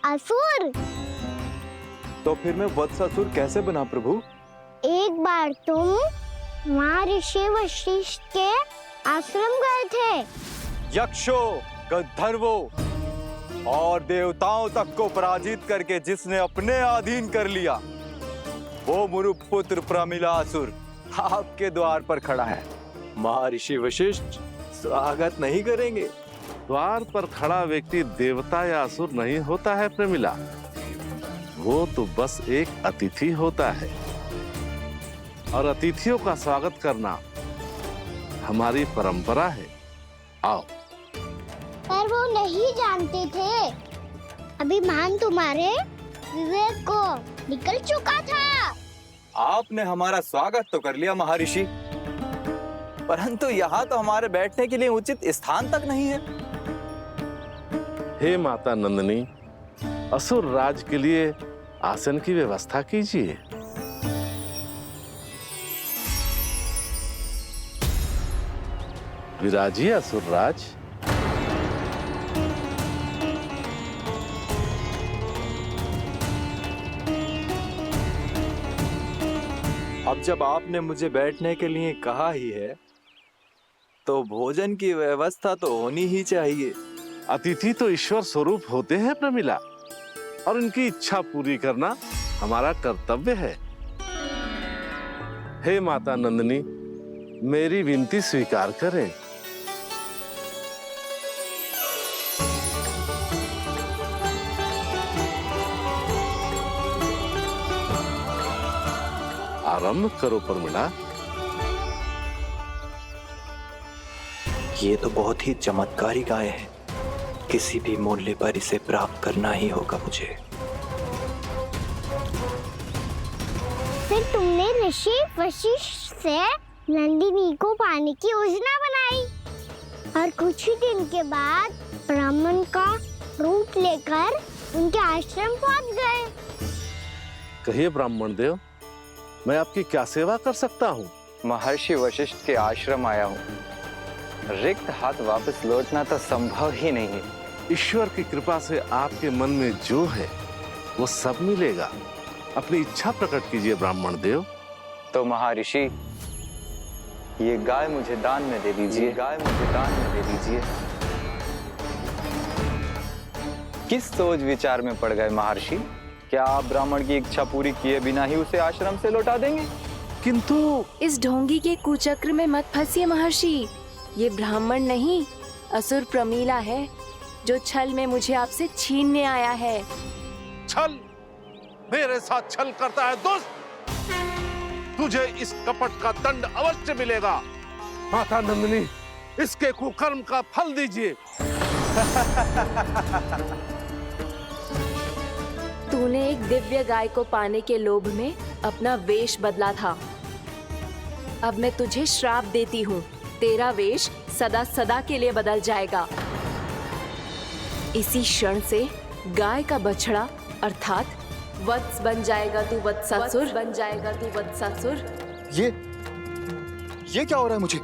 असुर। तो फिर मैं वत्सासुर कैसे बना प्रभु? एक बार तुम महर्षि वशिष्ठ के आश्रम गए थे। यक्षों, गंधर्वों और देवताओं तक को पराजित करके जिसने अपने अधीन कर लिया, वो मुरुपुत्र प्रमिलासुर आपके द्वार पर खड़ा है। महर्षि वशिष्ठ स्वागत नहीं करेंगे? द्वार पर खड़ा व्यक्ति देवता या असुर नहीं होता है प्रमिला, वो तो बस एक अतिथि होता है और अतिथियों का स्वागत करना हमारी परंपरा है। आओ। पर वो नहीं जानते थे, अभिमान तुम्हारे विवेक को निकल चुका था। आपने हमारा स्वागत तो कर लिया महर्षि, परंतु यहाँ तो हमारे बैठने के लिए उचित स्थान तक नहीं है। हे माता नंदिनी, असुर राज के लिए आसन की व्यवस्था कीजिए। विराजिए असुर राज। अब जब आपने मुझे बैठने के लिए कहा ही है, तो भोजन की व्यवस्था तो होनी ही चाहिए। अतिथि तो ईश्वर स्वरूप होते हैं प्रमिला, और उनकी इच्छा पूरी करना हमारा कर्तव्य है। हे माता नंदिनी, मेरी विनती स्वीकार करें। आरंभ करो प्रमिला। ये तो बहुत ही चमत्कारी गाय है, किसी भी मूल्य पर इसे प्राप्त करना ही होगा मुझे। फिर तुमने ऋषि वशिष्ठ से नंदिनी को पाने की योजना बनाई और कुछ ही दिन के बाद ब्राह्मण का रूप लेकर उनके आश्रम पहुंच गए। कहिए ब्राह्मण देव, मैं आपकी क्या सेवा कर सकता हूँ? महर्षि वशिष्ठ के आश्रम आया हूँ। रिक्त हाथ वापस लौटना तो संभव ही नहीं है। ईश्वर की कृपा से आपके मन में जो है वो सब मिलेगा। अपनी इच्छा प्रकट कीजिए ब्राह्मण देव। तो महर्षि, ये गाय मुझे दान में दे दीजिए। गाय मुझे दान में दे दीजिए। किस सोच विचार में पड़ गए महर्षि? क्या आप ब्राह्मण की इच्छा पूरी किए बिना ही उसे आश्रम से लौटा देंगे? किंतु इस ढोंगी के कुचक्र में मत फंसिए महर्षि। ये ब्राह्मण नहीं, असुर प्रमीला है, जो छल में मुझे आपसे छीनने आया है। छल? मेरे साथ छल करता है दुष्ट? तुझे इस कपट का दंड अवश्य मिलेगा। माता नंदिनी, इसके कुकर्म का फल दीजिए। तूने एक दिव्य गाय को पाने के लोभ में अपना वेश बदला था। अब मैं तुझे श्राप देती हूँ, तेरा वेश सदा सदा के लिए बदल जाएगा। इसी क्षण से गाय का बछड़ा अर्थात वत्स बन जाएगा तू वत्सासुर। बन जाएगा तू वत्सासुर। ये क्या हो रहा है मुझे?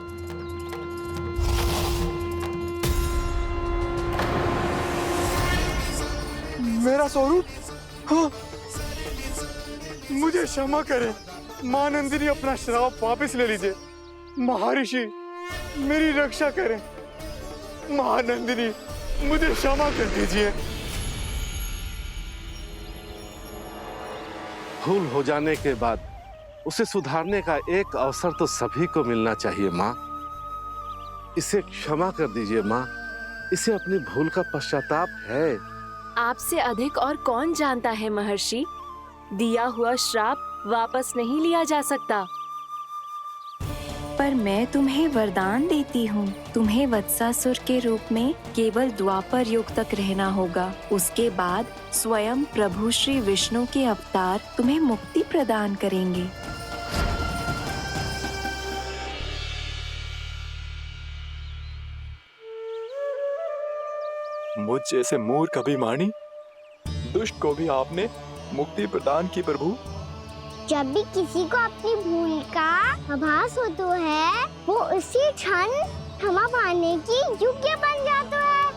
मेरा स्वरूप? हाँ। मुझे क्षमा करें मां नंदिनी, अपना श्राप वापस ले लीजिए। महर्षि, मेरी रक्षा करें। मां नंदिनी, मुझे क्षमा कर दीजिए। भूल हो जाने के बाद उसे सुधारने का एक अवसर तो सभी को मिलना चाहिए माँ। इसे क्षमा कर दीजिए माँ, इसे अपनी भूल का पश्चाताप है। आपसे अधिक और कौन जानता है महर्षि, दिया हुआ श्राप वापस नहीं लिया जा सकता। पर मैं तुम्हें वरदान देती हूँ, तुम्हें वत्सासुर के रूप में केवल द्वापर युग तक रहना होगा। उसके बाद स्वयं प्रभु श्री विष्णु के अवतार तुम्हें मुक्ति प्रदान करेंगे। मुझ जैसे मूर्ख अभिमानी दुष्ट को भी आपने मुक्ति प्रदान की प्रभु। जब भी किसी को अपनी भूल का आभास होता है, वो उसी क्षण क्षमा पाने की योग्य बन जाता है।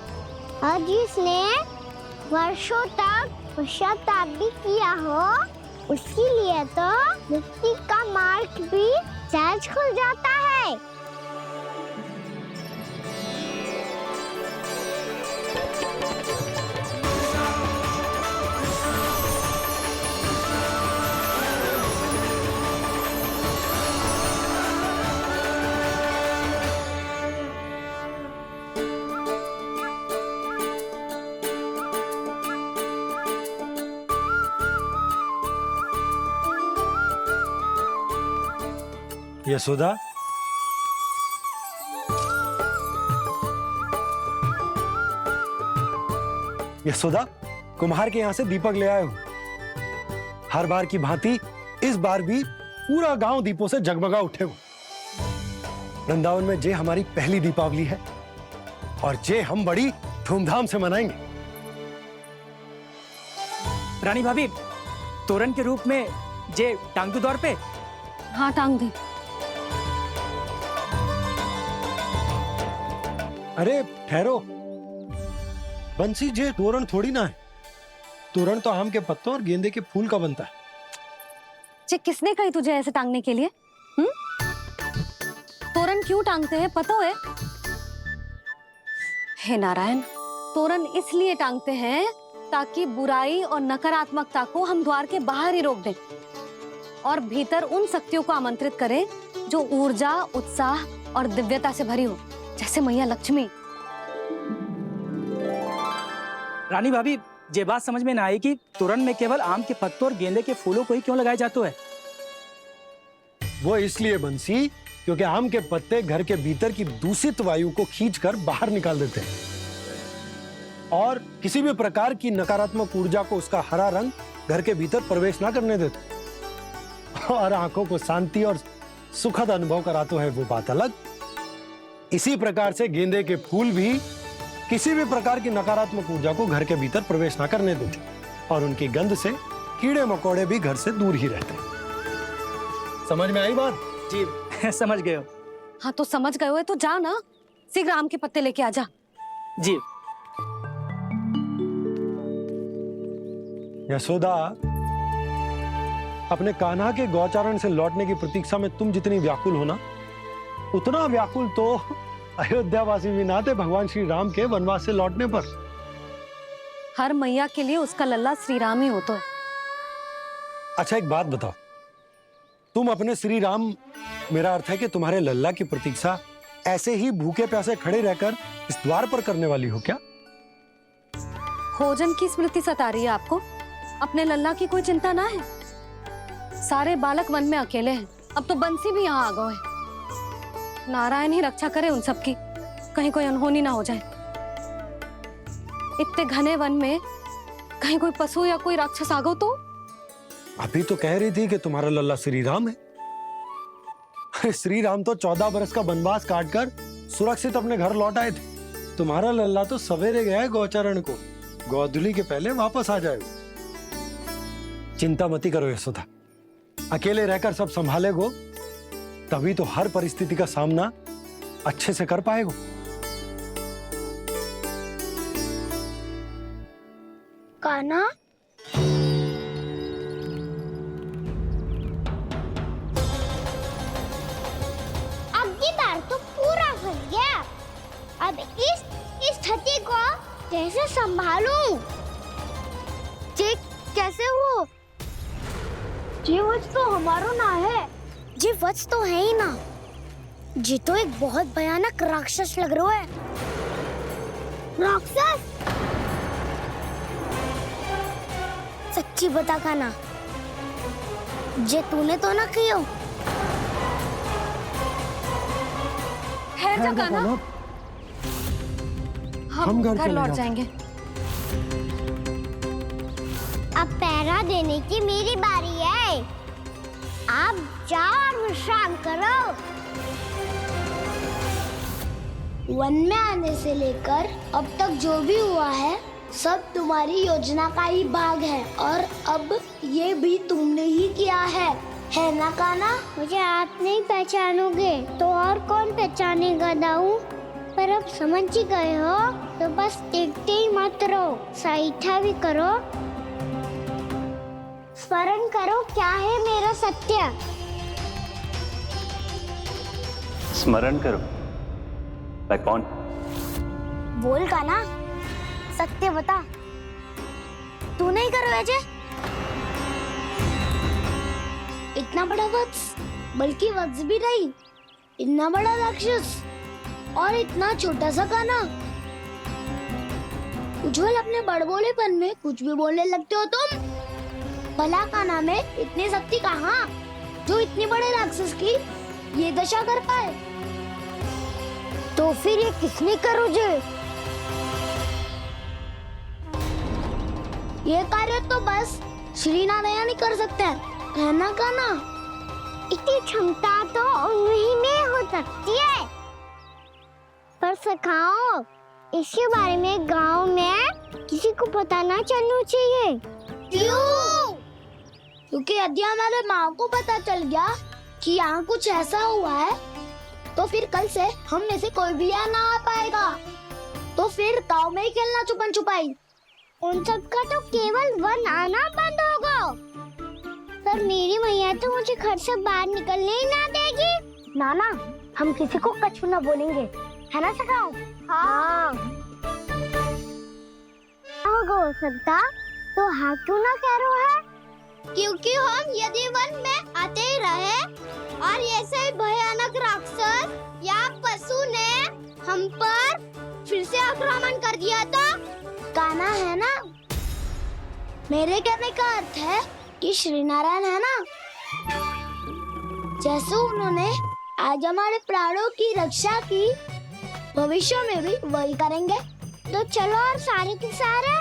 और जिसने वर्षों तक पश्चाताप भी किया हो, उसके लिए तो मुक्ति का मार्ग भी सहज खुल जाता है। यशोदा, यशोदा, कुम्हार के यहाँ से दीपक ले आए हो। हर बार की भांति इस बार भी पूरा गांव दीपों से जगमगा उठे हो। वृंदावन में जे हमारी पहली दीपावली है और जे हम बड़ी धूमधाम से मनाएंगे। रानी भाभी, तोरण के रूप में जे टांग दो द्वार पे। हाँ, टांग दे। अरे ठहरो, बंसी, जे तोरण थोड़ी ना है। तोरण तो आम के पत्तों और गेंदे के फूल का बनता है। जे किसने कही तुझे ऐसे टांगने के लिए? तोरण क्यों टांगते हैं पता है? हे नारायण, तोरण इसलिए टांगते हैं ताकि बुराई और नकारात्मकता को हम द्वार के बाहर ही रोक दें और भीतर उन शक्तियों को आमंत्रित करें जो ऊर्जा, उत्साह और दिव्यता से भरी हो, जैसे मैया लक्ष्मी। रानी भाभी, ये बात समझ में ना आई कि तोरण में केवल आम के पत्तों और गेंदे के फूलों को ही क्यों लगाया जाता है? वो इसलिए बंसी, क्योंकि आम के पत्ते घर के भीतर की दूषित वायु को खींचकर बाहर निकाल देते हैं और किसी भी प्रकार की नकारात्मक ऊर्जा को उसका हरा रंग घर के भीतर प्रवेश ना करने देते और आंखों को शांति और सुखद अनुभव कराता है, वो बात अलग। इसी प्रकार से गेंदे के फूल भी किसी भी प्रकार की नकारात्मक ऊर्जा को घर के भीतर प्रवेश ना करने देते और उनकी गंध से कीड़े मकोड़े भी घर से दूर ही रहते हैं। समझ में आई बात? जी, समझ गए हो। हाँ, तो समझ गए हो तो जा ना, शीघ्र आम के पत्ते लेके आजा। जी। यशोदा, अपने कान्हा के गौचारण से लौटने की प्रतीक्षा में तुम जितनी व्याकुल हो ना, उतना व्याकुल तो अयोध्यावासी भी ना थे भगवान श्री राम के वनवास से लौटने पर। हर मैया के लिए उसका लल्ला श्री राम ही होता है। अच्छा, एक बात बताओ, तुम अपने श्री राम, मेरा अर्थ है कि तुम्हारे लल्ला की प्रतीक्षा ऐसे ही भूखे प्यासे खड़े रहकर इस द्वार पर करने वाली हो क्या? भोजन की स्मृति सता रही है आपको? अपने लल्ला की कोई चिंता ना है। सारे बालक वन में अकेले हैं, अब तो बंसी भी यहाँ आ गए हैं। नारायण ही रक्षा करे उन सबकी, कहीं कोई अनहोनी ना हो जाए। इतने घने वन में कहीं कोई पशु या कोई राक्षस आ गो तो? अभी तो कह रही थी कि तुम्हारा लल्ला श्री राम है। अरे श्री राम तो 14 बरस का वनवास काटकर सुरक्षित अपने घर लौट आए थे। तुम्हारा लल्ला तो सवेरे गया है गौचरण को, गोधूली के पहले वापस आ जाएगा। चिंता मती करो यशोदा, अकेले रहकर सब संभालेगो तभी तो हर परिस्थिति का सामना अच्छे से कर पाएगो। कान्हा, अब की बार तो पूरा फंस गया। अब इस स्थिति को कैसे संभालूं? जे कैसे हो? जे वच तो हमारो ना है। जे वच तो है ही ना। जी तो एक बहुत भयानक राक्षस लग रहा है। राक्षस? सच्ची बता कान्हा, जे तूने तो ना कियो? ठहर जा कान्हा, हम घर लौट जाएंगे। अब पहरा देने की मेरी बारी है। आप जाओ और विश्राम करो। वन में आने से लेकर अब तक जो भी हुआ है सब तुम्हारी योजना का ही भाग है और अब ये भी तुमने ही किया है ना कान्हा? मुझे आप नहीं पहचानोगे तो और कौन पहचानेगा दाऊ? पर अब समझ ही गए हो तो बस देखते ही मत रहो, सईठा भी करो, स्मरण करो क्या है मेरा सत्य। स्मरण करो। मैं कौन? बोल का ना, सत्य बता। तू नहीं करो अजय। इतना बड़ा वत्स, बल्कि वत्स भी नहीं, इतना बड़ा राक्षस और इतना छोटा सा काना। उज्जवल, अपने बड़बोलेपन में कुछ भी बोलने लगते हो तुम। भला काना में इतनी शक्ति कहाँ जो इतनी बड़े राक्षस की ये दशा कर पाए? तो फिर ये किसने करो जे? ये कार्य तो बस श्री नारायण ही कर सकते हैं, है ना काना? इतनी क्षमता तो उन्हीं में हो सकती है, पर सखाओ इसके बारे में गांव में किसी को पता ना चलना चाहिए। क्यों? क्योंकि यदि हमारे माँ को पता चल गया कि यहाँ कुछ ऐसा हुआ है, तो फिर कल से हम में से कोई भी यहाँ ना आ पाएगा। तो फिर गांव में ही खेलना छुपन छुपाई। उन सब का तो केवल वन आना बंद होगा, पर मेरी मैया तो मुझे घर से बाहर निकलने ही ना देगी। नाना, हम किसी को कछु ना बोलेंगे, है ना सखाओ? हाँ। हो सकता तो हाँ क्यों ना कह रहे है? क्योंकि हम यदि वन में आते ही रहे और ऐसे भयानक राक्षस या पशु ने हम पर फिर से आक्रमण कर दिया तो काना, है ना? मेरे कहने का अर्थ है कि श्री नारायण है ना, जैसे उन्होंने आज हमारे प्राणों की रक्षा की, भविष्य में भी वही करेंगे। तो चलो और सारे के सारे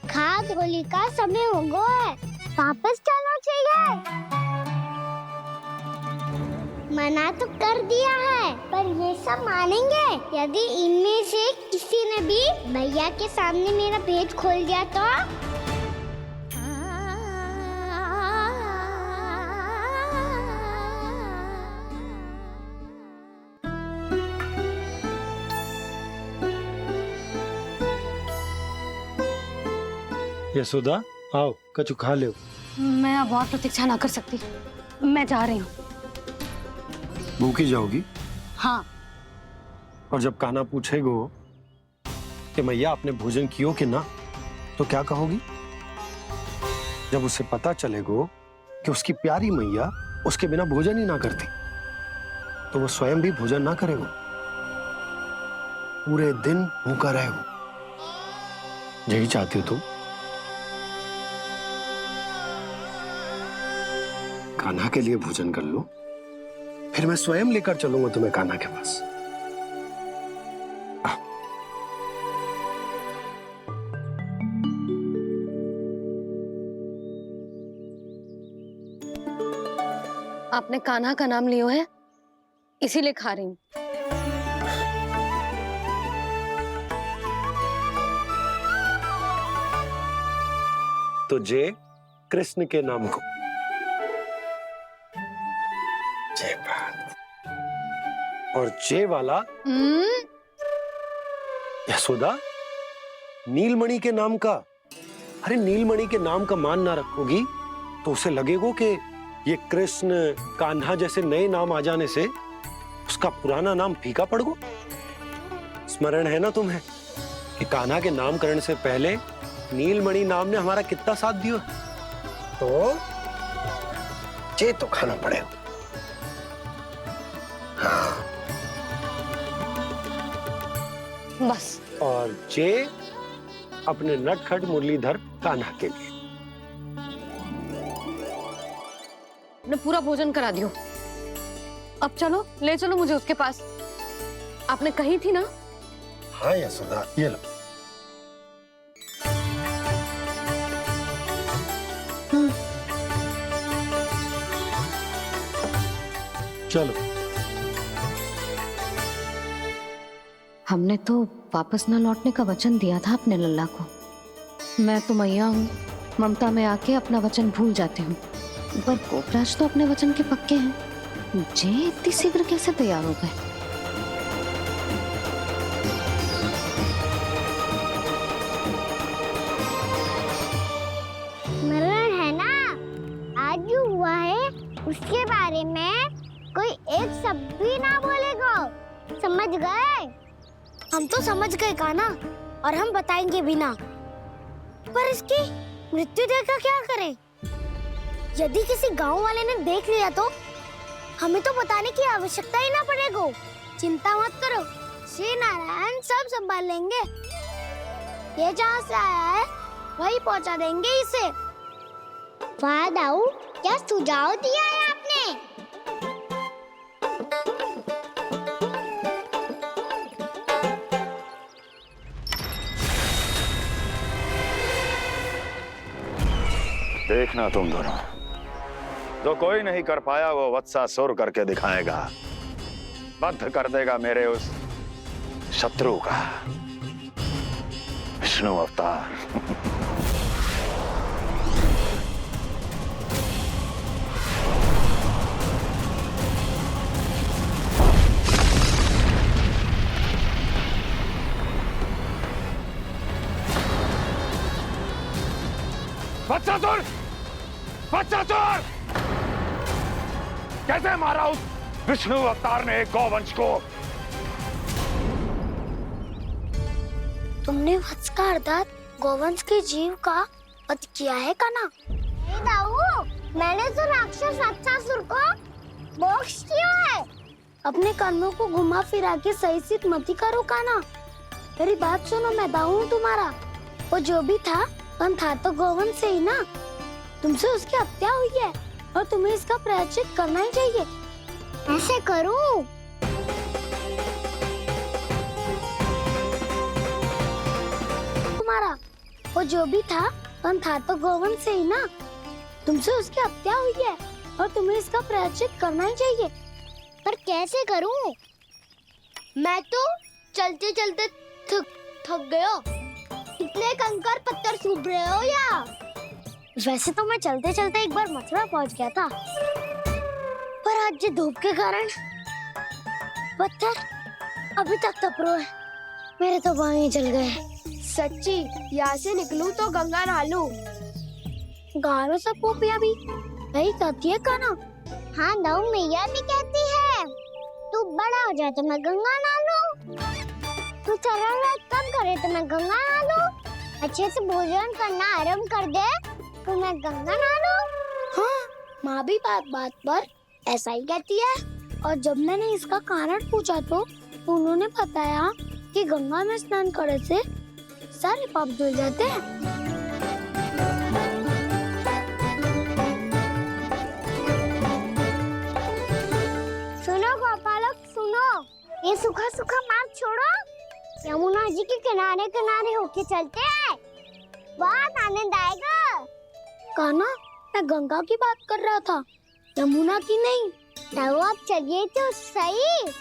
खाद होली का समय हो गया है, वापस चलो चाहिए। मना तो कर दिया है, पर ये सब मानेंगे यदि इनमें से किसी ने भी भैया के सामने मेरा भेद खोल दिया तो? यशोदा, आओ कछु खा लो। मैं अब और प्रतीक्षा ना कर सकती, मैं जा रही हूँ। भूखी जाओगी? हाँ। और जब कान्हा पूछेगो कि मैया आपने भोजन कियो कि ना, तो क्या कहोगी? जब उसे पता चलेगो कि उसकी प्यारी मैया उसके बिना भोजन ही ना करती, तो वो स्वयं भी भोजन ना करेगो, पूरे दिन भूखा रहेगो। यही चाहती हो तुम? कान्हा के लिए भोजन कर लो, फिर मैं स्वयं लेकर चलूंगा तुम्हें कान्हा के पास। आपने कान्हा का नाम लियो है, इसीलिए खा रही हूँ। तो जय कृष्ण के नाम को। जय बात। और जय वाला यशोदा, नीलमणि के नाम का। अरे नीलमणि के नाम का मान ना रखोगी तो उसे लगेगा कि ये कृष्ण कान्हा जैसे नए नाम आ जाने से उसका पुराना नाम फीका पड़ गो। स्मरण है ना तुम्हें कि कान्हा के नामकरण से पहले नीलमणि नाम ने हमारा कितना साथ दिया? तो जे तो खाना पड़ेगा। हाँ। बस। और जे अपने नटखट मुरलीधर कान्हा के लिए। ने पूरा भोजन करा दियो, अब चलो, ले चलो मुझे उसके पास। आपने कही थी ना? हाँ यशोदा, ये लो। चलो। हमने तो वापस न लौटने का वचन दिया था अपने लल्ला को। मैं तो मैया हूँ, ममता में आके अपना वचन भूल जाती हूँ, पर गोपराज तो अपने वचन के पक्के हैं। जे इतनी शीघ्र कैसे तैयार हो गए? उसके बारे में कोई एक शब्द भी ना बोलेगा, समझ गए? हम तो समझ गए कान्हा, और हम बताएंगे भी ना। पर इसकी मृत्यु देखकर क्या करें? यदि किसी गांव वाले ने देख लिया तो हमें तो बताने की आवश्यकता ही ना पड़ेगा। चिंता मत करो, श्री नारायण सब संभाल लेंगे। ये जहाँ से आया है वही पहुँचा देंगे इसे। वाह दाऊ, क्या सुझाव दिया है आपने। देखना तुम दोनों, जो कोई नहीं कर पाया वो वत्सासुर करके दिखाएगा, बद्ध कर देगा मेरे उस शत्रु का विष्णु अवतार। वत्सासुर! वत्सासुर! कैसे मारा उस विष्णु अवतार ने गौवंश को? तुमने वत्स का अर्थात गौवंश के जीव का वध किया है कान्हा? नहीं दाऊ, मैंने तो राक्षस वत्सासुर को मोक्ष किया है। अपने कानों को घुमा फिरा के सही सिद्ध मत करो कान्हा। मेरी बात सुनो, मैं दाऊ हूँ तुम्हारा। वो जो भी था पण था तो गौवंश से ही ना। तुमसे उसकी हत्या हुई है और तुम्हें इसका प्रायश्चित करना ही चाहिए। ऐसे करूं? तुम्हारा वो जो भी था पण था तो गौवंश से ही ना। तुमसे उसकी हत्या हुई है और तुम्हें इसका प्रायश्चित करना ही चाहिए। पर कैसे करूं? मैं तो चलते चलते थक गया। इतने कंकर पत्थर सूख रहे हो या? वैसे तो मैं चलते चलते एक बार मथुरा पहुंच गया था, पर आज ये धूप के कारण पत्थर अभी तक तप रहे हैं। मेरे तो पाँव ही जल गए। सच्ची, यहाँ से निकलूं तो गंगा नहा लूं। गालों से पोपिया भी यही कहती है कान्हा। हाँ दाऊ, मैया भी कहती है तू बड़ा हो जाए तो मैं गंगा नहा लूं, तू चरण व्रत कब करे तो मैं गंगा नहा लूं, अच्छे से भोजन करना आरंभ कर दे तो मैं गंगा नहा लूं। हाँ, माँ भी बात बात पर ऐसा ही कहती है। और जब मैंने इसका कारण पूछा तो उन्होंने बताया कि गंगा में स्नान करने से सारे पाप धुल जाते हैं। सुनो गोपालक सुनो, ये सूखा सूखा मार्ग छोड़ो, यमुना जी के किनारे किनारे होके चलते हैं, बहुत आनंद आएगा। कान्हा, मैं गंगा की बात कर रहा था, यमुना की नहीं। तो आप चलिए तो सही।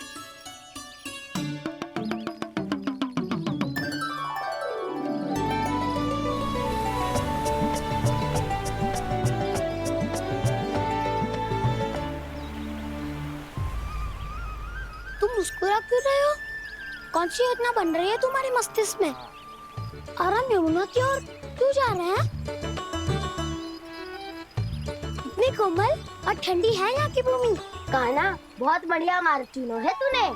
तुम मुस्कुरा क्यों रहे हो? कौन सी योजना बन रही है तुम्हारे मस्तिष्क में? और हम यमुना की ओर क्यों जा रहे हैं? इतनी कोमल और ठंडी है यहाँ की भूमि। कान्हा, बहुत बढ़िया मार्ग चुना है तूने।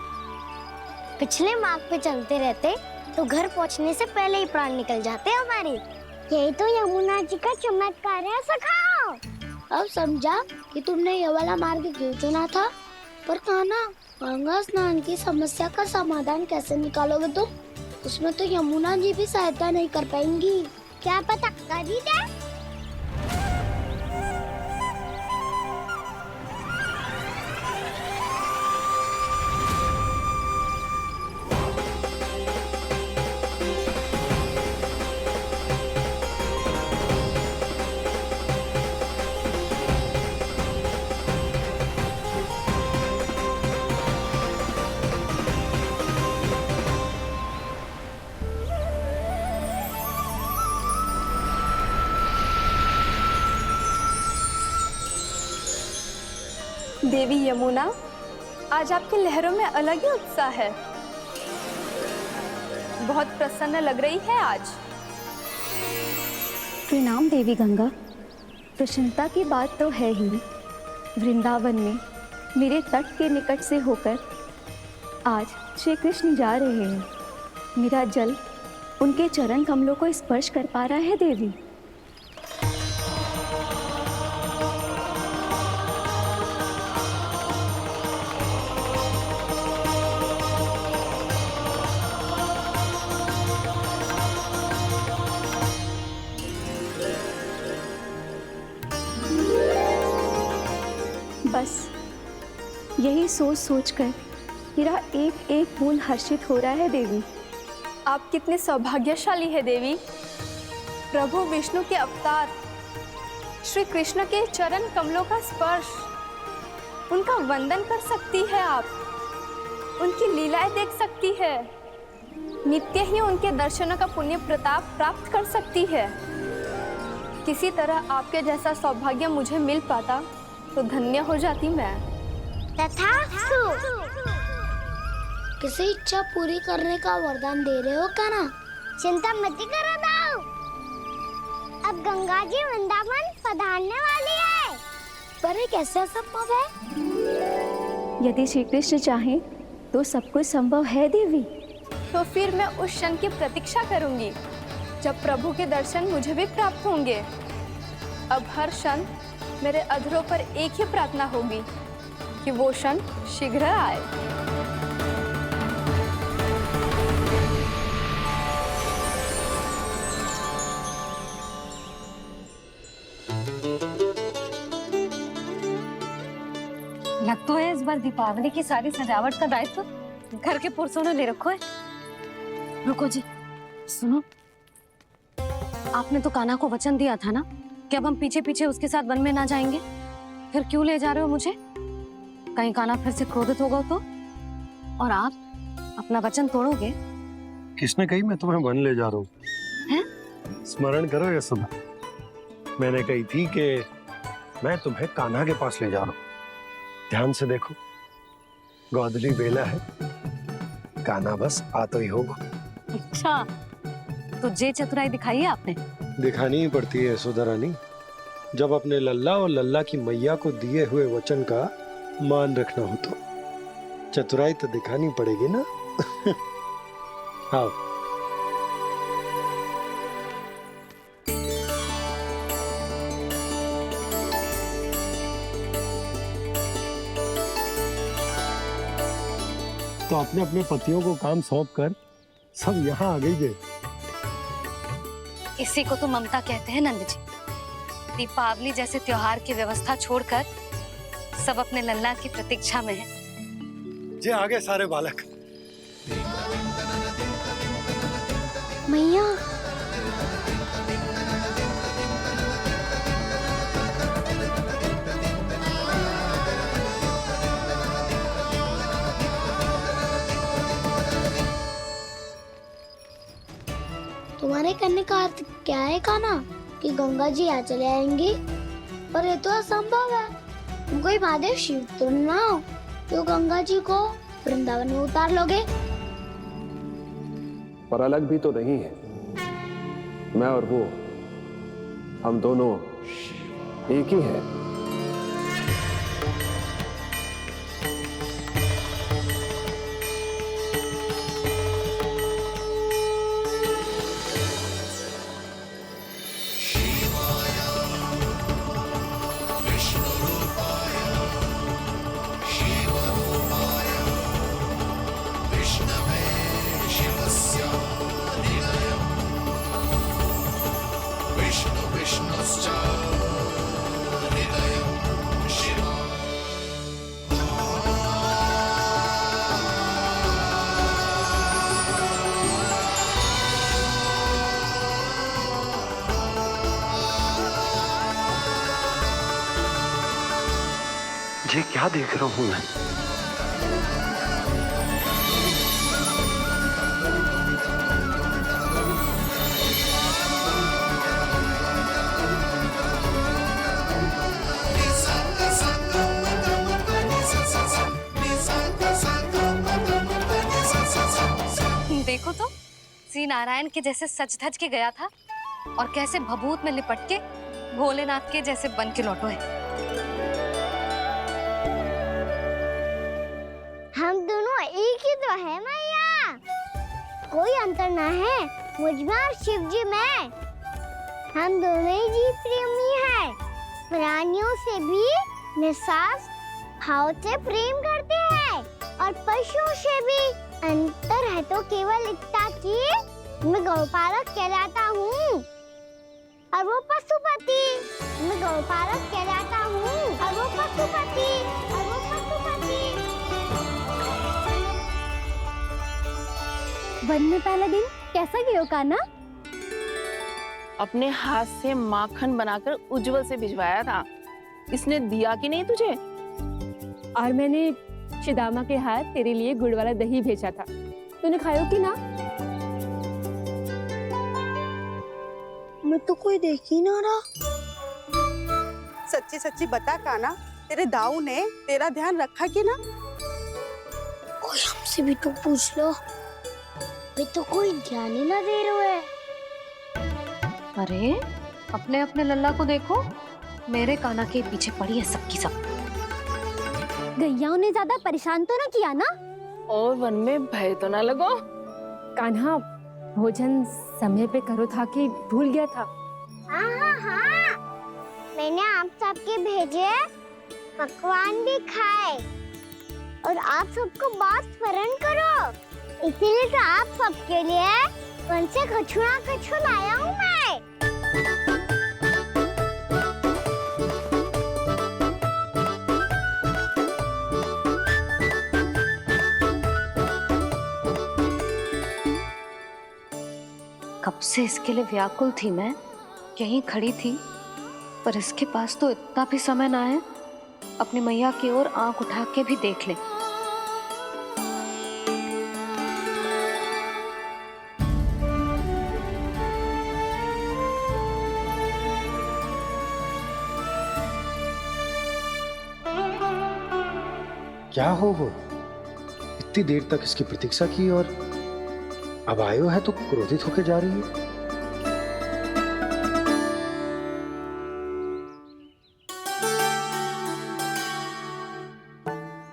पिछले मार्ग पे चलते रहते तो घर पहुँचने से पहले ही प्राण निकल जाते हमारे। यही तो यमुना जी का चमत्कार है सखा। अब समझा कि तुमने ये वाला मार्ग क्यों चुना था। पर कान्हा, गंगा स्नान की समस्या का समाधान कैसे निकालोगे तुम? उसमें तो यमुना जी भी सहायता नहीं कर पाएंगी। क्या पता कर ही दे। देवी यमुना, आज आपकी लहरों में अलग ही उत्साह है। बहुत प्रसन्न लग रही है आज। प्रणाम देवी गंगा। प्रसन्नता की बात तो है ही, वृंदावन में मेरे तट के निकट से होकर आज श्री कृष्ण जा रहे हैं। मेरा जल उनके चरण कमलों को स्पर्श कर पा रहा है देवी। बस यही सोच सोचकर मेरा एक एक फूल हर्षित हो रहा है देवी। आप कितने सौभाग्यशाली है देवी। प्रभु विष्णु के अवतार श्री कृष्ण के चरण कमलों का स्पर्श, उनका वंदन कर सकती है आप, उनकी लीलाएं देख सकती है, नित्य ही उनके दर्शनों का पुण्य प्रताप प्राप्त कर सकती है। किसी तरह आपके जैसा सौभाग्य मुझे मिल पाता तो धन्य हो जाती मैं। तथास्तु। किसी इच्छा पूरी करने का वरदान दे रहे हो कान्हा? चिंता मत करो दाऊ, अब गंगा जी वृंदावन पधारने वाली है। पर ये कैसे संभव है? यदि श्री कृष्ण चाहे तो सब कुछ संभव है देवी। तो फिर मैं उस क्षण की प्रतीक्षा करूंगी जब प्रभु के दर्शन मुझे भी प्राप्त होंगे। अब हर क्षण मेरे अधरों पर एक ही प्रार्थना होगी कि वो क्षण शीघ्र आए। लग तो है इस बार दीपावली की सारी सजावट का दायित्व घर के पुरुषों ने ले रखो है। रुको जी, सुनो, आपने तो कान्हा को वचन दिया था ना कि अब हम पीछे पीछे उसके साथ वन में ना जाएंगे। फिर क्यों ले जा रहे हो मुझे? कहीं कान्हा फिर से क्रोधित होगा तो? और आप अपना वचन तोड़ोगे? किसने कही मैं तुम्हें वन ले जा रहा हूँ? हैं? स्मरण करो ये सुबह मैंने कही थी कि मैं तुम्हें कान्हा के पास ले जा रहा हूँ। ध्यान से देखो, गोधली बेला है, कान्हा बस आ तो ही होगा। अच्छा, तो जे चतुराई दिखाई है आपने? दिखानी ही पड़ती है यशोदा रानी, जब अपने लल्ला और लल्ला की मैया को दिए हुए वचन का मान रखना हो तो चतुराई तो दिखानी पड़ेगी ना। हाँ, तो अपने अपने पतियों को काम सौंप कर सब यहाँ आ गई है। इसी को तो ममता कहते हैं नंद जी। दीपावली जैसे त्योहार की व्यवस्था छोड़कर सब अपने लल्ला की प्रतीक्षा में हैं। जे आगे सारे बालक। मैया तुम्हारे कहने का अर्थ क्या है कान्हा? कि गंगा जी यहाँ चले आएंगी? पर ये तो असंभव है। तुम कोई महादेव शिव तो ना हो तो गंगा जी को वृंदावन में उतार लोगे? पर अलग भी तो नहीं है। मैं और वो, हम दोनों एक ही हैं। ये क्या देख रहा हूँ मैं? देखो तो, श्री नारायण के जैसे सज धज के गया था और कैसे भभूत में लिपट के भोलेनाथ के जैसे बन के लौटो है। है मैया। कोई अंतर ना है मुझ में और शिव जी में। हम दोनों ही जीव प्रेमी हैं। प्राणियों से भी निस्वार्थ भाव से प्रेम करते हैं और पशुओं से भी। अंतर है तो केवल इतना कि मैं गौपालक कहलाता हूँ और वो पशुपति। मैं गौपालक कहलाता हूँ और वो पशुपति। वन में पहला दिन कैसा गया कान्हा? अपने हाथ से माखन बनाकर उज्जवल से भिजवाया था। इसने दिया कि नहीं तुझे? और मैंने शिदामा के हाथ तेरे लिए गुड़ वाला दही भेजा था, तूने खायो कि ना? मैं तो कोई देख ही ना रहा। सच्ची सच्ची बता कान्हा, तेरे दाऊ ने तेरा ध्यान रखा कि ना? कोई हमसे भी तो पूछ लो। वे तो कोई ध्यान ही ना दे रहे है। अरे अपने अपने लल्ला को देखो, मेरे कान्हा के पीछे पड़ी है सबकी सब। गैयाओं ने ज्यादा परेशान तो ना किया ना? और वन में भय तो ना लगो? कान्हा भोजन समय पे करो था कि भूल गया था? हाँ, मैंने आप सबके भेजे पकवान भी खाए और आप सबको बात स्मरण करो। इसीलिए तो आप सबके लिए वन से कछु लाया हूँ मैं। कब से इसके लिए व्याकुल थी मैं, यहीं खड़ी थी, पर इसके पास तो इतना भी समय ना है अपनी मैया की ओर आंख उठा के भी देख ले। क्या हो वो? इतनी देर तक इसकी प्रतीक्षा की और अब आयो है तो क्रोधित होकर जा रही है।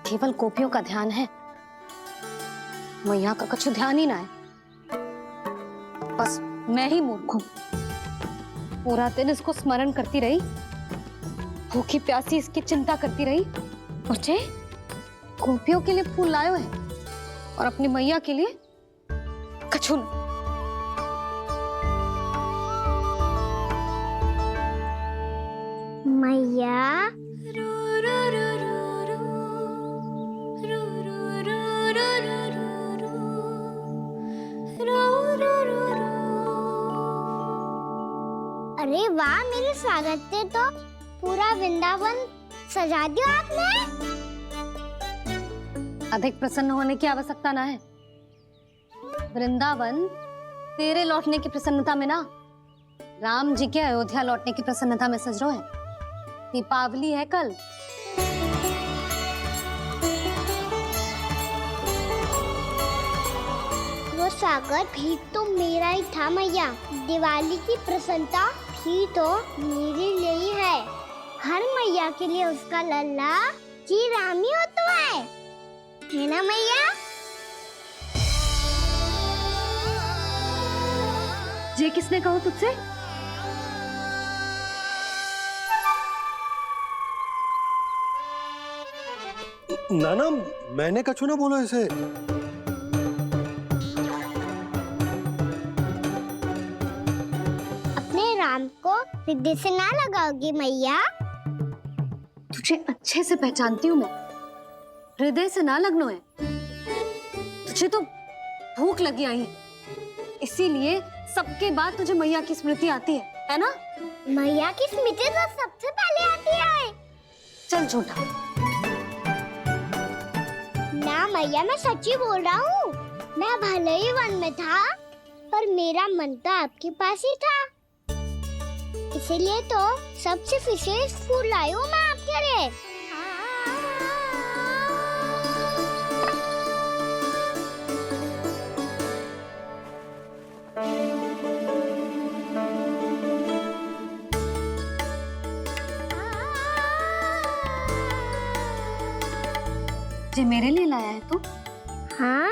केवल गोपियों का ध्यान है, मैया का कुछ ध्यान ही ना है। बस मैं ही मूर्ख हूँ। पूरा दिन इसको स्मरण करती रही, भूखी प्यासी इसकी चिंता करती रही, और जे गोपियों के लिए फूल लायो है और अपनी मैया के लिए कछु न। मैया अरे वाह, मेरे स्वागत से तो पूरा वृंदावन सजा दिया आपने। अधिक प्रसन्न होने की आवश्यकता ना है। वृंदावन तेरे लौटने की प्रसन्नता में ना, राम जी के अयोध्या लौटने की प्रसन्नता में सज रहा है। दीपावली है कल। वो सागर भी तो मेरा ही था मैया। दिवाली की प्रसन्नता भी तो मेरे लिए ही है। हर मैया के लिए उसका लल्ला जी राम ही होता है ना मैया? ये किसने कहा तुझसे? नाना, मैंने कछु ना बोला इसे। अपने राम को हृदय से ना लगाओगी मैया? तुझे अच्छे से पहचानती हूँ मैं, हृदय से ना लगनो है। तुझे तो भूख लगी आई है, इसीलिए सबके बाद तुझे मैया की स्मृति आती है ना? मैया की स्मृति तो सबसे पहले आती है। चल झूठा। ना मैया, मैं सच्ची बोल रहा हूँ। मैं भले ही वन में था, पर मेरा मन तो आपके पास ही था। इसीलिए तो सबसे विशेष फूल लाई हूँ मैं आपके लिए। जे मेरे लिए लाया है तू? हाँ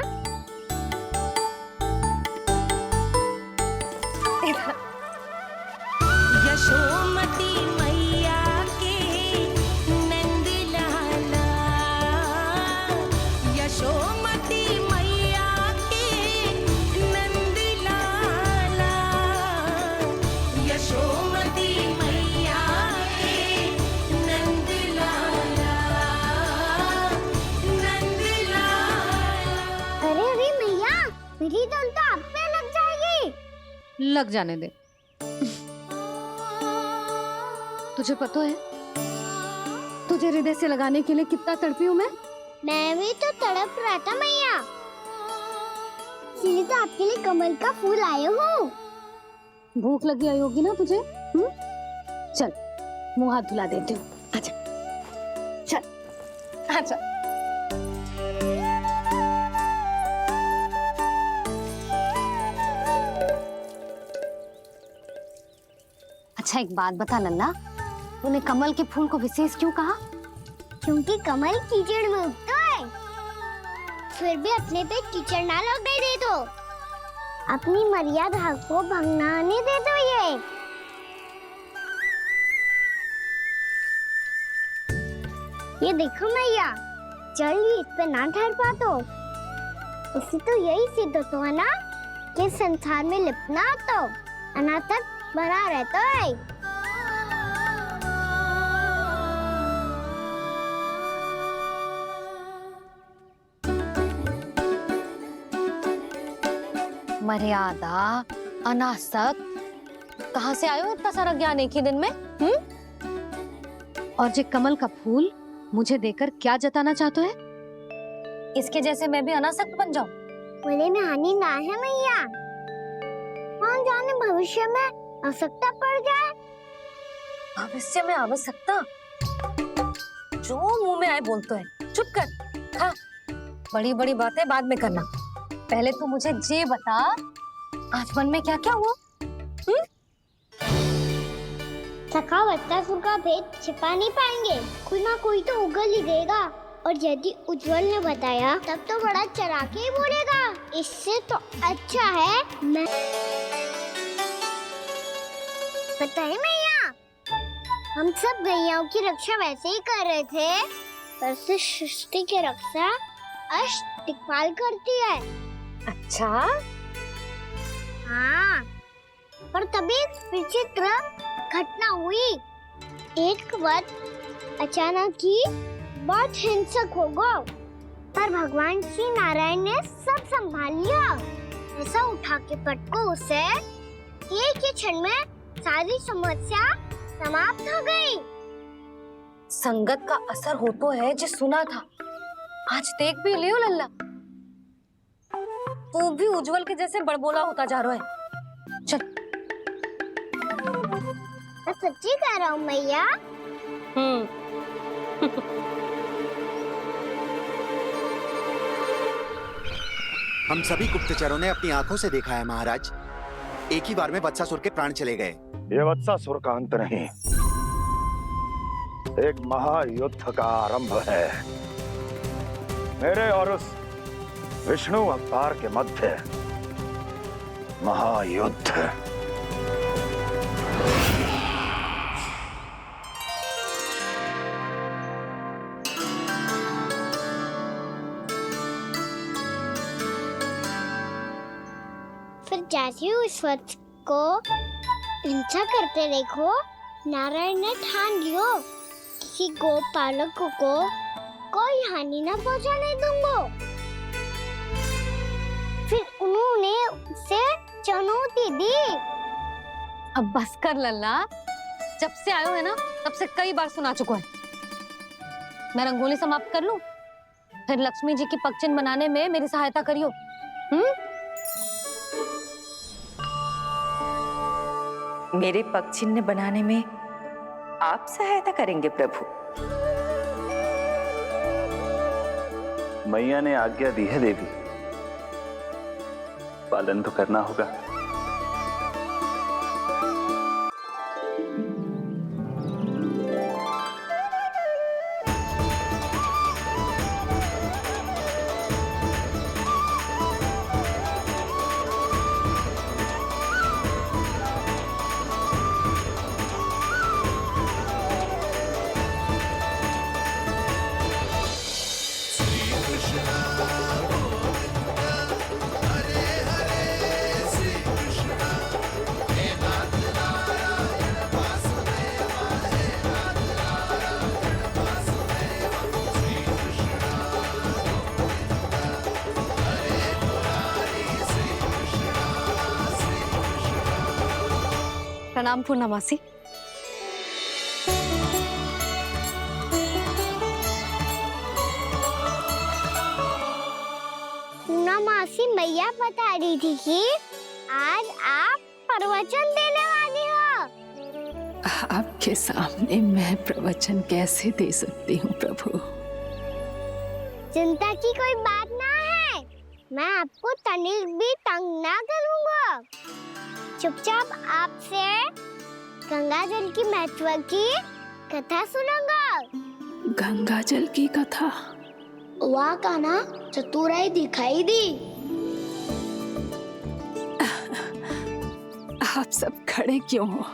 यशोमती मैया के नंद लाला, यशोमती मैया के नंद लाला, यशोमती मैया के नंद लाला, नंद लाला। अरे अरे मैया, मेरी धुन तो आप पे लग जाएगी। लग जाने दे। तुझे पता है तुझे हृदय से लगाने के लिए कितना तड़पी हूँ मैं भी तो तड़प रहा था मैया, इसलिए तो आपके लिए कमल का फूल आए हूँ। भूख लगी आई होगी ना तुझे? चल मुंह हाथ धुला देती हूँ। आजा चल आजा। अच्छा एक बात बता लल्ला, तूने कमल के फूल को विशेष क्यों कहा? क्योंकि कमल कीचड़ में उगता है, फिर भी अपने पे कीचड़ ना लगने दे दो, अपनी मर्यादा को भंगने दे दो। ये देखो मैया, जल इस पे ना ठहर पा तो उससे तो यही सिद्ध होता है ना कि संसार में लिपना तो अनाथ तक बना रहता है। मर्यादा, अनासक्त, कहाँ से आयो इतना सारा ज्ञान एक ही दिन में? और जे कमल का फूल मुझे देकर क्या जताना चाहते है? इसके जैसे मैं भी अनासक्त बन जाऊं? बोले में हानि ना है मैया, कौन जाने भविष्य में आवश्यकता पड़ जाए। भविष्य में आवश्यकता? जो मुंह में आए बोलते हैं, चुप कर। हाँ, बड़ी बड़ी बातें बाद में करना, पहले तू मुझे ये बता आज मन में क्या क्या हुआ? सखा वत्सासुर का भेद छिपा नहीं पाएंगे, कोई ना कोई तो उगल ही देगा, और यदि उज्जवल ने बताया तब तो बड़ा चढ़ा के ही बोलेगा। इससे तो अच्छा है मैं बताए मैया, हम सब गैयाओं की रक्षा वैसे ही कर रहे थे, वैसे सृष्टि की रक्षा अष्ट दिक्पाल करती है। अच्छा हाँ, पर तभी विचित्र घटना हुई। एक वक्त अचानक ही बहुत हिंसक हो गया, पर भगवान श्री नारायण ने सब संभाल लिया। ऐसा उठा के पटको उसे, एक ही क्षण में सारी समस्या समाप्त हो गई। संगत का असर हो तो है जो सुना था, आज देख भी लियो लल्ला, तू भी उज्जवल के जैसे बड़बोला होता जा रहा है। चल मैं सच्ची कह रहा हूँ मैया। हम सभी गुप्तचरों ने अपनी आंखों से देखा है महाराज, एक ही बार में वत्सासुर के प्राण चले गए। ये वत्सासुर का अंत नहीं, एक महायुद्ध का आरंभ है, मेरे और उस विष्णु अवतार के मध्य महायुद्ध। फिर जैसे ही उस वत्स को हिंसा करते देखो, नारायण ने ठान लियो किसी गोपालक को कोई हानि न पहुंचाने दूंगा। फिर उन्होंने उसे चुनौती दी। अब बस कर लल्ला, जब से आयो है ना तब से कई बार सुना चुका है। मैं रंगोली समाप्त कर लूं, फिर लक्ष्मी जी की पगचिन बनाने में मेरी सहायता करियो। मेरे पगचिन्ह बनाने में आप सहायता करेंगे प्रभु? मैया ने आज्ञा दी है देवी, पालन तो करना होगा। प्रणाम पूर्णा मासी। पूना मासी, मैया बता रही थी कि आज आप प्रवचन देने वाली हो। आपके सामने मैं प्रवचन कैसे दे सकती हूँ प्रभु? चिंता की कोई बात ना है, मैं आपको तनिक भी तंग ना करूँगा। चुपचाप आपसे गंगा जल की महत्व की कथा सुनूंगा। गंगा जल की कथा? वाह कान्हा, चतुराई दिखाई दी। आप सब खड़े क्यों हो?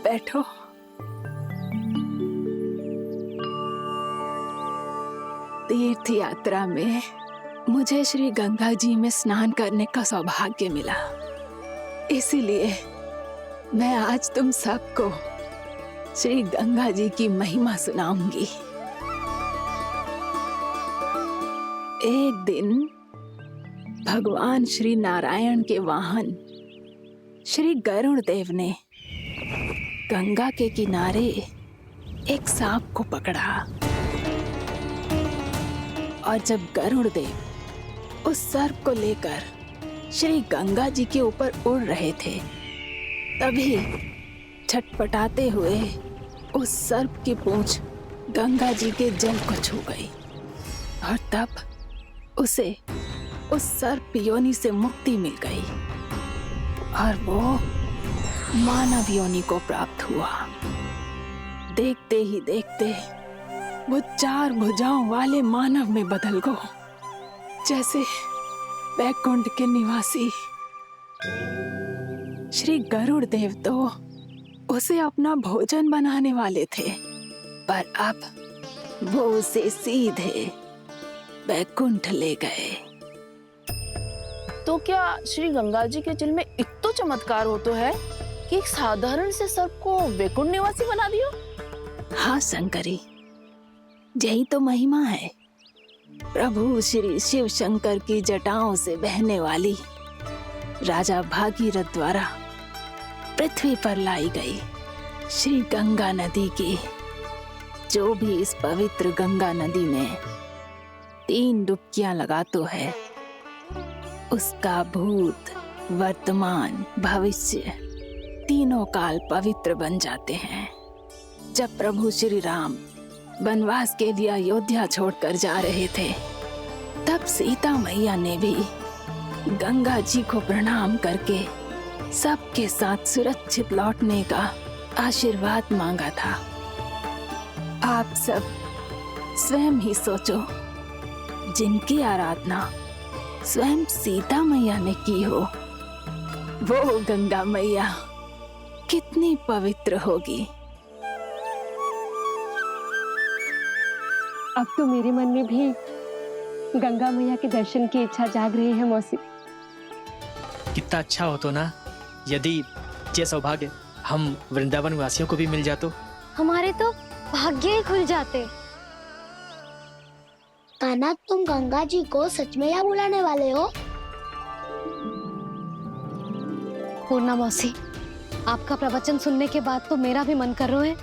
बैठो। तीर्थ यात्रा में मुझे श्री गंगा जी में स्नान करने का सौभाग्य मिला, इसीलिए मैं आज तुम सबको श्री गंगा जी की महिमा सुनाऊंगी। एक दिन भगवान श्री नारायण के वाहन श्री गरुड़ देव ने गंगा के किनारे एक सांप को पकड़ा, और जब गरुड़ देव उस सर्प को लेकर श्री गंगा जी के ऊपर उड़ रहे थे, तभी छटपटाते हुए उस सर्प की पूंछ गंगा जी के जल को छू गई, और तब उसे उस सर्प योनि से मुक्ति मिल गई और वो मानव योनि को प्राप्त हुआ। देखते ही देखते वो 4 भुजाओं वाले मानव में बदल गो, जैसे बैकुंठ के निवासी। श्री गरुड़ देव तो उसे अपना भोजन बनाने वाले थे, पर अब वो उसे सीधे बैकुंठ ले गए। तो क्या श्री गंगा जी के जल में इतना चमत्कार हो तो है कि एक साधारण से सर्प को वैकुंठ निवासी बना दियो? हाँ शंकरी, यही तो महिमा है। प्रभु श्री शिव शंकर की जटाओं से बहने वाली राजा भागीरथ द्वारा पृथ्वी पर लाई गई श्री गंगा नदी की, जो भी इस पवित्र गंगा नदी में 3 डुबकियां लगातो है, उसका भूत, वर्तमान, भविष्य तीनों काल पवित्र बन जाते हैं। जब प्रभु श्री राम वनवास के लिए अयोध्या छोड़कर जा रहे थे, तब सीता मैया ने भी गंगा जी को प्रणाम करके सबके साथ सुरक्षित लौटने का आशीर्वाद मांगा था। आप सब स्वयं ही सोचो, जिनकी आराधना स्वयं सीता मैया ने की हो, वो गंगा मैया कितनी पवित्र होगी। अब तो मेरे मन में भी गंगा मैया के दर्शन की इच्छा जाग रही है मौसी। कितना अच्छा हो तो ना यदि ये सौभाग्य हम वृंदावन वासियों को भी मिल जातो। हमारे तो भाग्य ही खुल जाते। कान्हा, तुम गंगा जी को सच में यहाँ बुलाने वाले हो? पूर्णा मौसी, आपका प्रवचन सुनने के बाद तो मेरा भी मन कर रहा है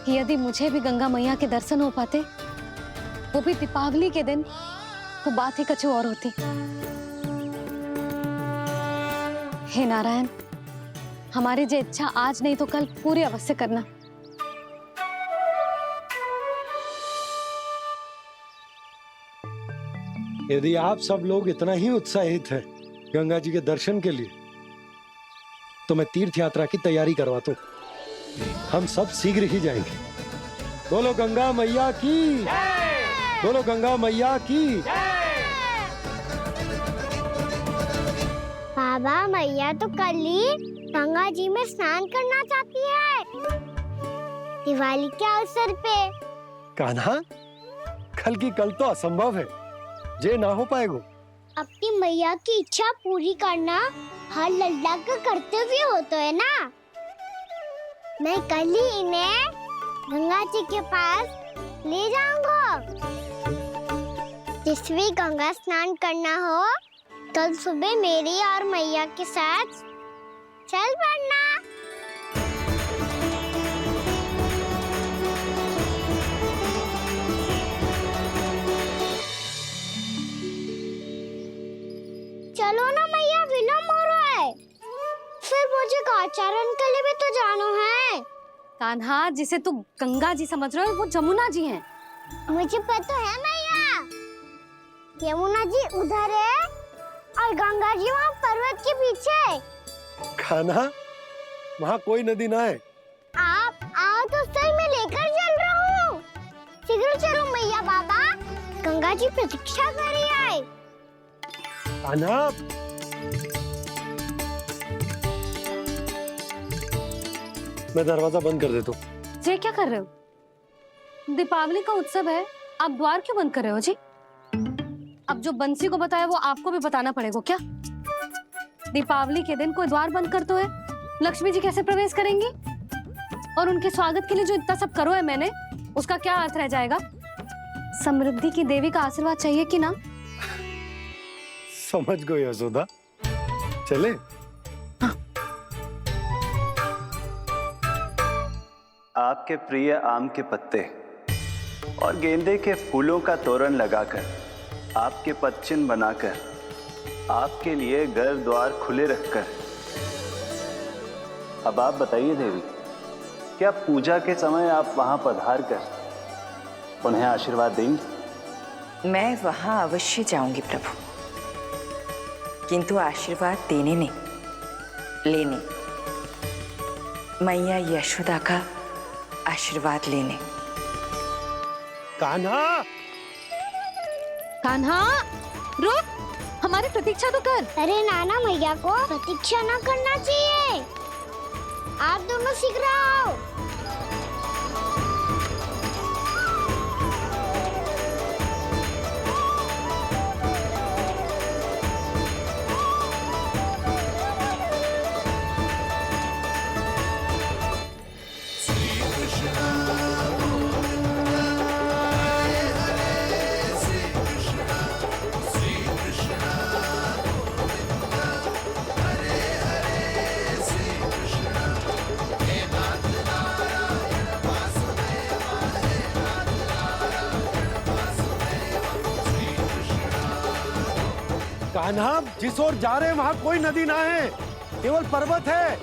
कि यदि मुझे भी गंगा मैया के दर्शन हो पाते, वो भी दीपावली के दिन, तो बात ही कुछ और होती। हे नारायण, हमारी जो इच्छा आज नहीं तो कल पूरी अवश्य करना। यदि आप सब लोग इतना ही उत्साहित हैं गंगा जी के दर्शन के लिए, तो मैं तीर्थ यात्रा की तैयारी करवाता हूँ। हम सब शीघ्र ही जाएंगे। बोलो गंगा मैया की, बोलो गंगा मैया की। बाबा, मैया तो कल ही गंगा जी में स्नान करना चाहती है, दिवाली के अवसर पे। कान्हा, कल की कल तो असंभव है, जे ना हो पाएगा। अपनी मैया की इच्छा पूरी करना हर लल्ला का कर्तव्य होता है ना। मैं कल ही इन्हें गंगा जी के पास ले जाऊंगा। जिस भी गंगा स्नान करना हो, कल सुबह मेरी और मैया के साथ चल पड़ना। कान्हा, जिसे तू गंगा जी समझ रहे हो वो जमुना जी हैं। मुझे पता है मैया, यमुना जी उधर है और गंगा जी वहाँ पर्वत के पीछे। कान्हा, वहाँ कोई नदी ना है। आप आओ तो सही, मैं लेकर चल रहा हूँ। शीघ्र चलो मैया बाबा, गंगा जी प्रतीक्षा कर रही है। कान्हा, मैं दरवाजा बंद कर देता हूँ। ये क्या कर रहे हो? दीपावली का उत्सव है, आप द्वार क्यों बंद कर रहे हो जी? अब जो बंसी को बताया वो आपको भी बताना पड़ेगा क्या? दीपावली के दिन कोई द्वार बंद कर तो है, लक्ष्मी जी कैसे प्रवेश करेंगी? और उनके स्वागत के लिए जो इतना सब करो है मैंने, उसका क्या अर्थ रह जाएगा? समृद्धि की देवी का आशीर्वाद चाहिए कि ना? समझ गई यशोदा, चले। आपके प्रिय आम के पत्ते और गेंदे के फूलों का तोरण लगाकर, आपके पदचिन्ह बनाकर, आपके लिए घर द्वार खुले रखकर, अब आप बताइए देवी, क्या पूजा के समय आप वहां पधार कर उन्हें आशीर्वाद देंगी? मैं वहां अवश्य जाऊंगी प्रभु, किंतु आशीर्वाद देने नहीं, लेने, मैया यशोदा का आशीर्वाद लेने। कान्हा, कान्हा, रुक, हमारी प्रतीक्षा तो कर। अरे नाना, मैया को प्रतीक्षा ना करना चाहिए। आप दोनों शीघ्र आओ। कान्हा, जिस ओर जा रहे हैं वहाँ कोई नदी ना है, केवल पर्वत है।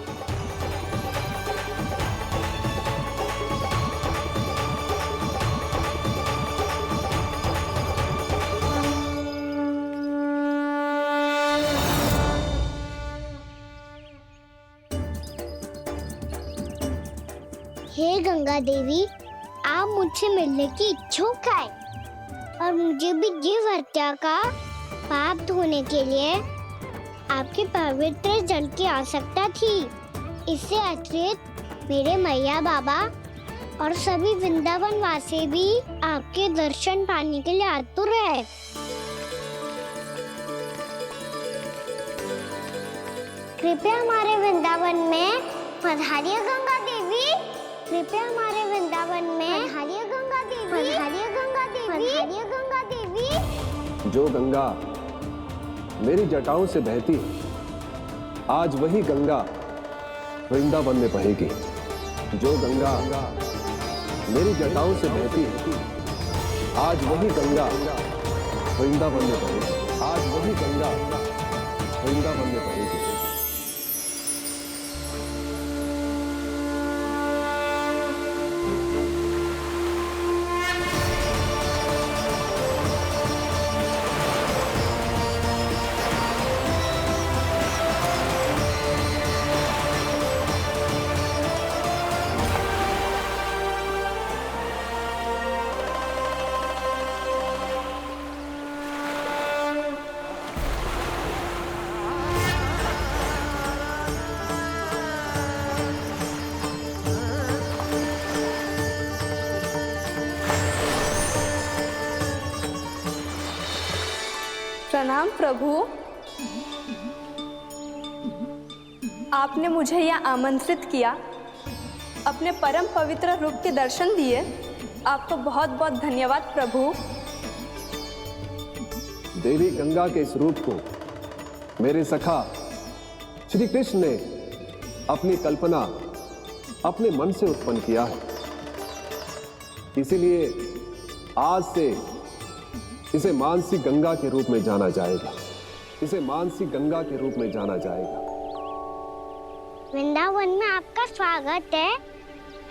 हे गंगा देवी, आप मुझसे मिलने की इच्छुक है और मुझे भी जीव हत्या का पाप धोने के लिए आपके पवित्र जल की आवश्यकता थी। इससे अतिरिक्त मेरे मैया बाबा और सभी वृंदावन वासी भी आपके दर्शन पाने के लिए आतुर है। कृपया हमारे वृंदावन में पधारिए गंगा देवी। कृपया हमारे वृंदावन में पधारिए गंगा देवी। पधारिए गंगा देवी। पधारिए गंगा देवी। जो गंगा मेरी जटाओं से बहती है, आज वही गंगा वृंदावन में बहेगी। जो गंगा मेरी जटाओं से बहती है, आज वही गंगा वृंदावन में बहेगी। आज वही गंगा वृंदावन में बहेगी। प्रणाम प्रभु, आपने मुझे यहाँ आमंत्रित किया, अपने परम पवित्र रूप के दर्शन दिए। आपको बहुत बहुत धन्यवाद प्रभु। देवी गंगा के इस रूप को मेरे सखा श्री कृष्ण ने अपनी कल्पना अपने मन से उत्पन्न किया है। इसीलिए आज से इसे मानसी गंगा के रूप में जाना जाएगा। इसे मानसी गंगा के रूप में जाना जाएगा। वृंदावन में आपका स्वागत है।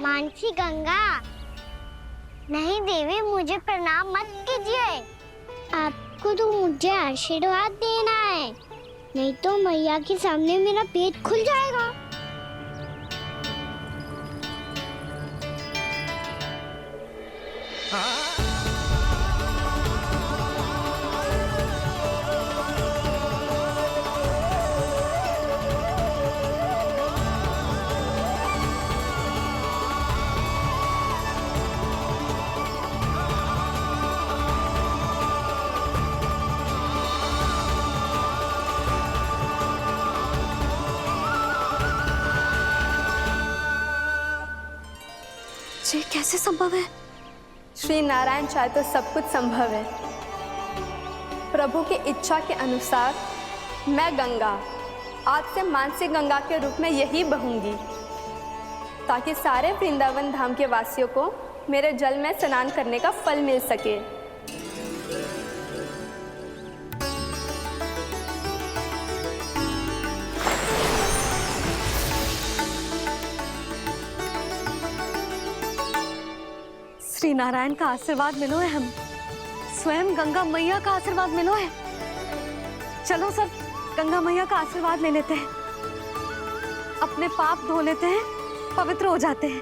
मानसी गंगा। नहीं देवी, मुझे प्रणाम मत कीजिए। आपको तो मुझे आशीर्वाद देना है, नहीं तो मैया के सामने मेरा पेट खुल जाएगा। ये कैसे संभव है? श्री नारायण चाहे तो सब कुछ संभव है। प्रभु की इच्छा के अनुसार मैं गंगा आज से मानसी गंगा के रूप में यही बहूंगी, ताकि सारे वृंदावन धाम के वासियों को मेरे जल में स्नान करने का फल मिल सके। श्री नारायण का आशीर्वाद मिलो है, हम स्वयं गंगा मैया का आशीर्वाद मिलो है। चलो सब गंगा मैया का आशीर्वाद ले लेते हैं, अपने पाप धो लेते हैं, पवित्र हो जाते हैं।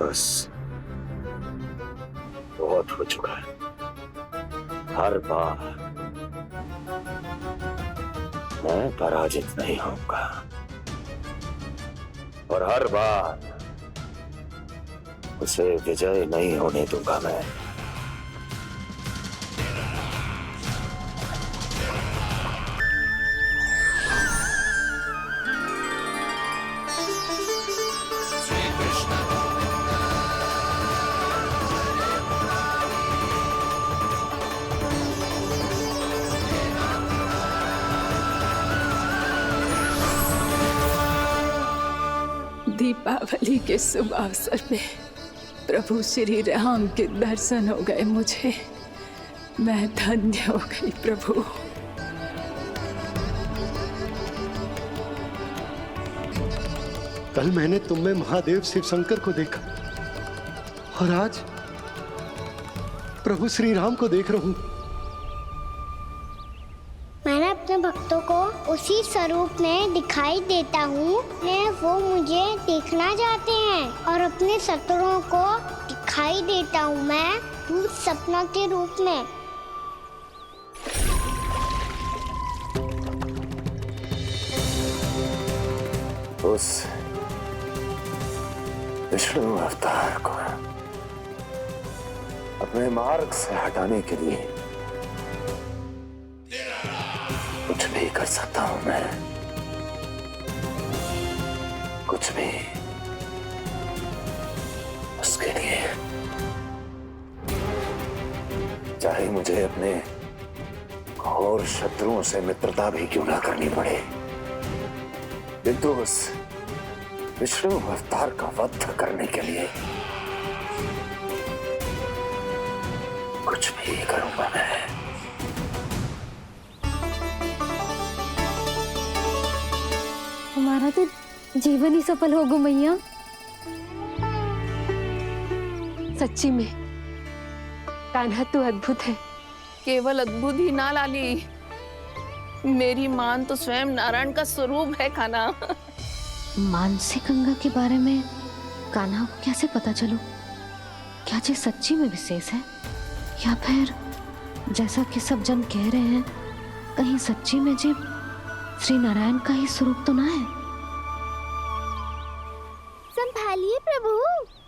बस बहुत हो चुका है। हर बार मैं पराजित नहीं होऊंगा और हर बार उसे विजय नहीं होने दूंगा मैं। दीपावली के शुभ अवसर में प्रभु श्री राम के दर्शन हो गए मुझे। मैं धन्य हो गई प्रभु। कल मैंने तुम में महादेव शिव शंकर को देखा और आज प्रभु श्री राम को देख रहा हूं। मैंने अपने भक्तों को उसी स्वरूप में दिखाई देता हूँ, वो मुझे देखना चाहते हैं और अपने शत्रुओं को दिखाई देता हूँ मैं भूत सपना के रूप में। उस विष्णु अवतार को अपने मार्ग से हटाने के लिए कुछ भी कर सकता हूं मैं, कुछ भी। उसके लिए चाहे मुझे अपने घोर शत्रुओं से मित्रता भी क्यों ना करनी पड़े, किंतु उस विष्णु अवतार का वध करने के लिए कुछ भी करूंगा मैं। हमारा तो जीवन ही सफल होगा मैया। सच्ची में कान्हा तू अद्भुत है। केवल अद्भुत ही ना लाली, मेरी मान तो स्वयं नारायण का स्वरूप है कान्हा। मानसी गंगा के बारे में कान्हा को कैसे पता चलो? क्या ये सच्ची में विशेष है या फिर जैसा कि सब जन कह रहे हैं कहीं सच्ची में जी श्री नारायण का ही स्वरूप तो ना है? संभालिए प्रभु,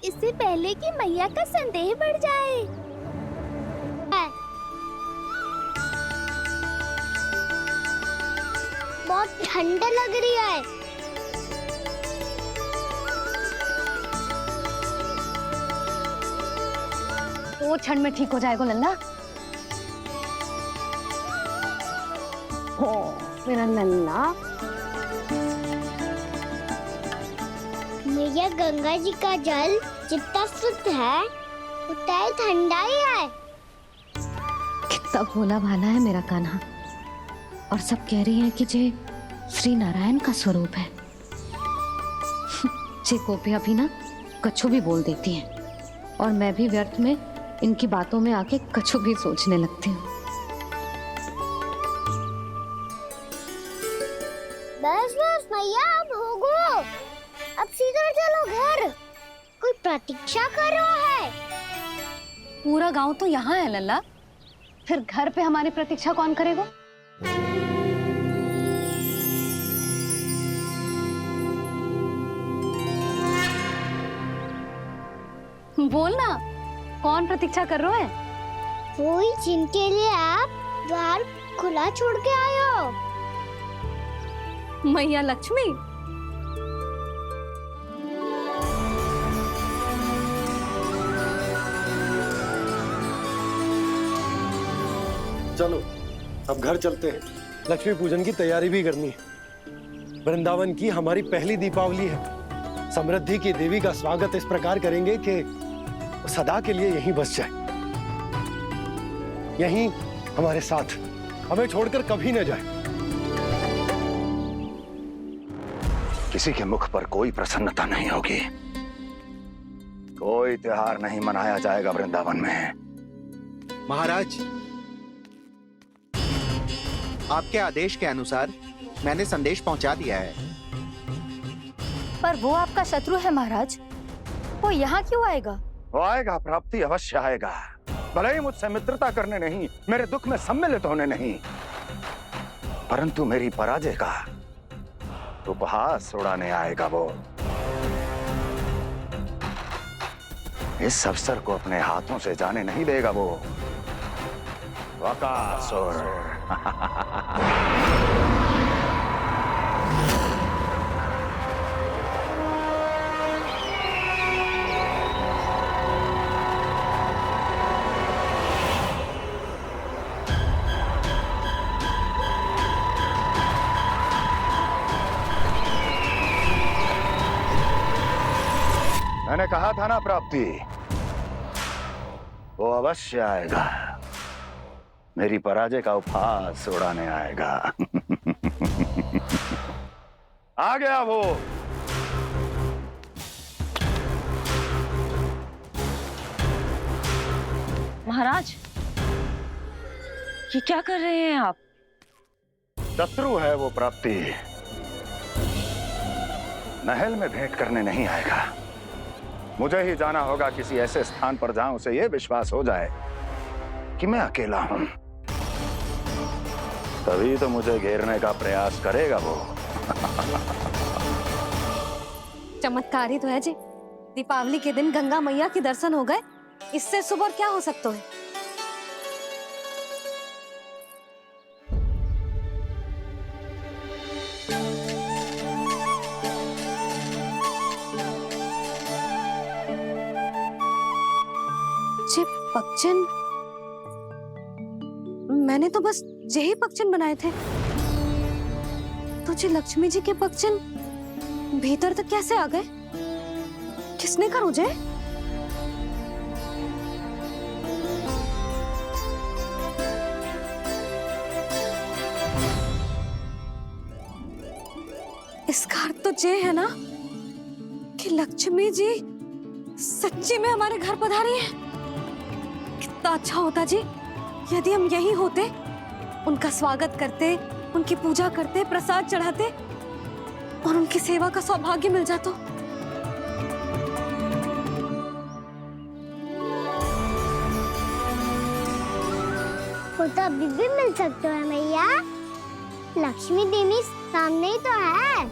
इससे पहले कि मैया का संदेह बढ़ जाए। बहुत ठंडा लग रही है। 2 क्षण में ठीक हो जाएगा लल्ला। हो मेरा लल्ला। मैया गंगा जी का जल जितना शुद्ध है उतना ही ठंडा ही है। कितना भोला भाला है मेरा कान्हा। और सब कह रही हैं कि जे श्री नारायण का स्वरूप है। जे गोपियां भी ना कछु भी बोल देती हैं और मैं भी व्यर्थ में इनकी बातों में आके कछु भी सोचने लगती हूँ। बस बस मैया अब होगो, अब सीधा चलो घर। कोई प्रतीक्षा कर रहा है। पूरा गांव तो यहाँ है लल्ला, फिर घर पे हमारी प्रतीक्षा कौन करेगा? बोल ना, कौन प्रतीक्षा कर रहा है? वही जिनके लिए आप द्वार खुला छोड़ के आए हो। मैया लक्ष्मी। चलो अब घर चलते हैं। लक्ष्मी पूजन की तैयारी भी करनी है। वृंदावन की हमारी पहली दीपावली है। समृद्धि की देवी का स्वागत इस प्रकार करेंगे कि वो सदा के लिए यहीं बस जाए, यहीं हमारे साथ, हमें छोड़कर कभी न जाए। किसी के मुख पर कोई प्रसन्नता नहीं होगी, कोई त्योहार नहीं मनाया जाएगा वृंदावन में। महाराज, आपके आदेश के अनुसार मैंने संदेश पहुंचा दिया है। पर वो आपका शत्रु है महाराज, वो यहाँ क्यों आएगा? वो आएगा, प्राप्ति अवश्य आएगा। भले ही मुझसे मित्रता करने नहीं, मेरे दुख में सम्मिलित होने नहीं, परंतु मेरी पराजय का उपहास उड़ाने आएगा वो। इस अवसर को अपने हाथों से जाने नहीं देगा वो। वकासुर। मैंने कहा था ना प्राप्ति, वो अवश्य आएगा, मेरी पराजय का उपहास उड़ाने आएगा। आ गया वो। महाराज, ये क्या कर रहे हैं आप? शत्रु है वो प्राप्ति, महल में भेंट करने नहीं आएगा। मुझे ही जाना होगा किसी ऐसे स्थान पर जहां उसे यह विश्वास हो जाए कि मैं अकेला हूं, तभी तो मुझे घेरने का प्रयास करेगा वो। चमत्कारी तो है जी, दीपावली के दिन गंगा मैया के दर्शन हो गए, इससे शुभ और क्या हो सकता है? जे पक्षन, मैंने तो बस यही पक्षन बनाए थे, तो जे लक्ष्मी जी के पक्षन भीतर तक कैसे आ गए? किसने कर मुझे? इसका अर्थ तो ये है ना कि लक्ष्मी जी सच्ची में हमारे घर पधारी है। कितना अच्छा होता जी यदि हम यहीं होते, उनका स्वागत करते, उनकी पूजा करते, प्रसाद चढ़ाते और उनकी सेवा का सौभाग्य मिल जाता। वो तो अभी भी मिल सकते हैं मैया, लक्ष्मी देवी सामने ही तो है।